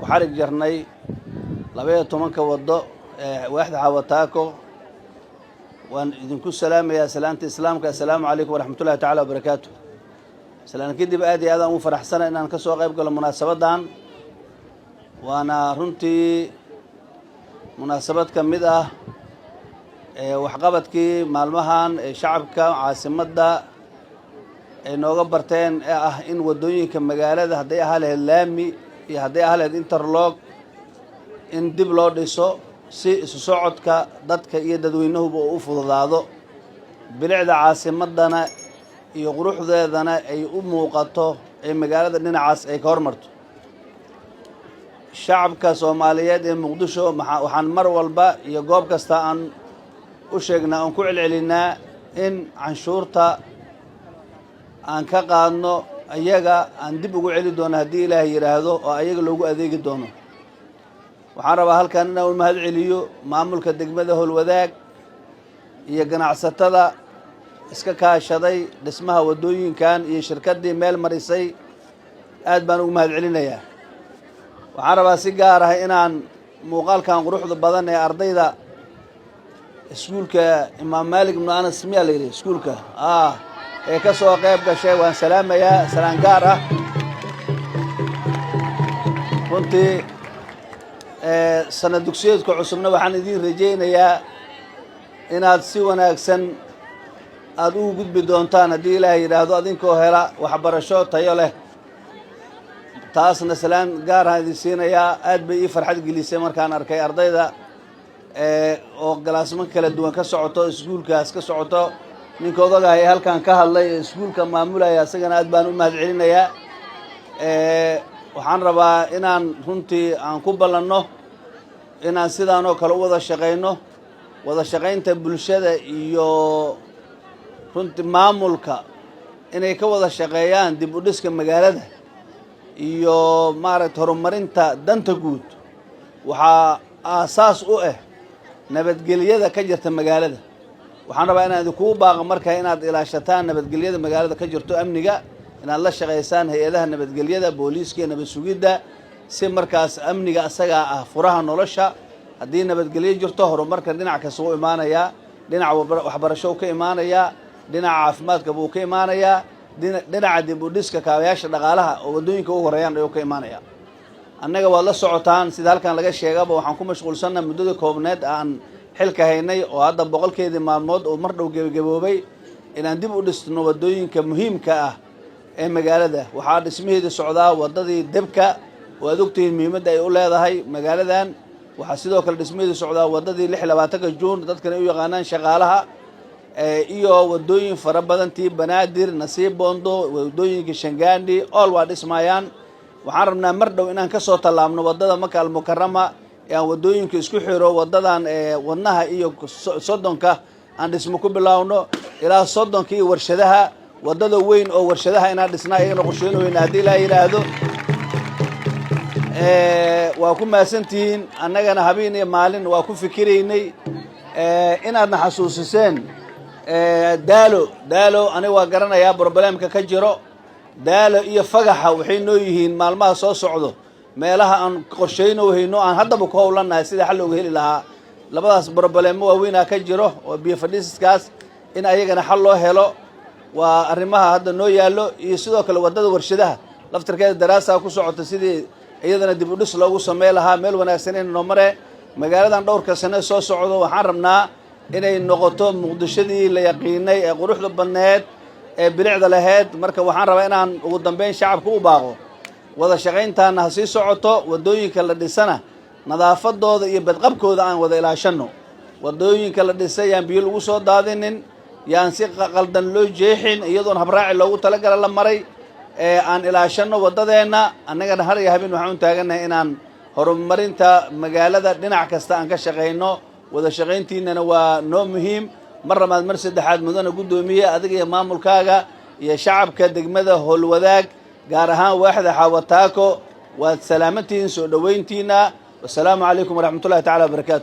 وحرق جرني لبيه تومنك وضو واحد حواتاكو وان إذنكو السلام يا سلامة إسلامك السلام عليكم ورحمة الله تعالى وبركاته. سلام كدي بأدي هذا مو فرح سنة إن أنا كسوق قبل المناسبة دان وأنا رنتي مناسبات كمدة وحقبتك مالمهان شعبك عاصمة إنه قبرتين إن ودوني كمجالات هدي أهل اللامي هدي أهل الإنترلوك إن دبلو ديسو صعدك ضدك يددوينه بأوفض هذا بلعد عاصمتنا يغروح ذانا أي وقته أي مجالات إننا أي كورمرتو الشعب كصوماليات مقدشو وحن مر والباء يجوب كستان وشجنا أن كل علينا إن عن شرطة أن كقانو أيجا أن دبوا علي دون هدي له يرهدو وأيجا لوجو أذيك دونه وحرب هالكنا والمهد عليو معمول كدقمده هو الوذاك يجنا ستة إسكا شذي اسمها ودوين كان يشركت دي ميل مريسي أدبان ومهد علينا يا وعربا سيجارة إن مقال كان روح ضبضنا يا أرضي ذا سكولك إمام مالك من أنا سميها لي سكولك كسو قيب كشيء وان سلام يا سلام جارة كنت سنة دكسيد كعصمنا وحنا دي رجينا يا إن هتسوينا أحسن أدو جد بدونتان دي له يرادو أدين كوهرة وحبرشوا تياله تاسنا سلام جار هذه السنة يا أد بي فرحة جلسة مركان أركي أرضي ذا وجلاس من كل الدوان كسعته سكول كسعته من كذا جاي هل كان كهالله سكول كمعمولة يا سجن أدبان ومهجرين يا وحن ربا إن كنتي عن قبل النه إن سيدانو كلو وذا شقينه وذا شقين تبلشة يو كنت معمولك إن يكوذا شقيان دي بوديسك مجالده iyo maaragtay horumarinta danta guud waxa aasaas u ah nabadgelyada ka jirta magaalada waxaan rabaa inaad ku baaqo markaa inaad ilaashataan nabadgelyada magaalada ka jirto amniga inaad la shaqeysaan hay'adaha nabadgelyada booliiska nabad sugidda si markaas amniga asaga ah furaha nolosha hadii nabadgelyo jirto horumarka dhinac ka soo imaanaya dhinac waxbarasho ka imaanaya dhinac caafimaadka buu ka imaanaya dhinaca dib u dhiska kaabayaasha dhaqaalaha oo wadooyinka ugu horeeyaan ay ka imaanayaan annaga waa la socotaan sida halkan laga sheegaba waxaan ku mashquulsanaa muddada koobneed aan xilka haynay oo hadda boqolkeedii maalmood oo mar dhow gabagaboobay inaan dib u dhisno wadooyinka muhiimka ah ee magaalada waxaa dhismaheeda socdaa wadadii debka oo aad ogtihiin muhiimadda ay u leedahay magaaladan waxaa sidoo kale dhismaheeda socdaa wadadii 26 Juun dadkana u yaqaanaan shaqaalaha iyo wadooyin fara badan tii Banaadir Nasiib Bondo wadooyinka Shangaandhi all waa dhismayaan waxaan rabnaa mar dhow inaan ka soo talaabno wadada Maka al-Mukarrama ee wadooyinka isku xiro wadadan wadnaha iyo Sodonka aan dhismo ku bilaawno ilaa Sodonka iyo warshadaha wadada weyn oo warshadaha inaan dhisnaa ayna qorsheynayna hadii la yiraahdo waa ku maasantiin annagana habeen iyo maalin waa ku fikiraynay inaadna xasuusiseen daalo aniga waa garanayaa problemka ka jiro daalo iyo fagaxa waxay noo yihiin maalmaha soo socdo meelaha aan qorsheyno hayno aan haddaba ku howlanahay sida xal looga heli lahaa labadaas problem waaweyn ka jiro oo biyo fadhiiskaas in ayagana xal loo helo waa arrimaha hadda noo yaalo iyo sidoo kale wadada warshadaha laftarkeeda daraasada ku socota sidii iyadana dib u dhis loogu sameey lahaa meel wanaagsan in noo mare magaaladan dhowrka sano soo socdo waxaan rabnaa inay noqoto muqdishadii la yaqiinay ee quruxda badneed ee bilicda lahayd marka waxaan rabaa inaan ugu dambeyn shacabka u baaqo wada shaqeyntaana ha sii socoto wadooyinka la dhisana nadaafadooda iyo badqabkooda aan wada ilaashano wadooyinka la dhisay aan biyo lagu soo daadinin yaan si qaldan loo jeexin iyadoon habraaci loogu talagalay la maray aan ilaashano wadadeena annagana har iyo habeen waxaan u taaganahay inaan horumarinta magaalada dhinac kasta aan ka shaqeyno wada shaqeyntiinana waa noo muhiim mar labaad mar saddexaad mudana gudoomiye adiga iyo maamulkaaga iyo shacabka degmada Howlwadaag gaar ahaan waaxda Xawataako waad salaamantiin soo dhaweyntiina wassalaamu calaykum waraxmatullaahi tacaala wabarakaatuh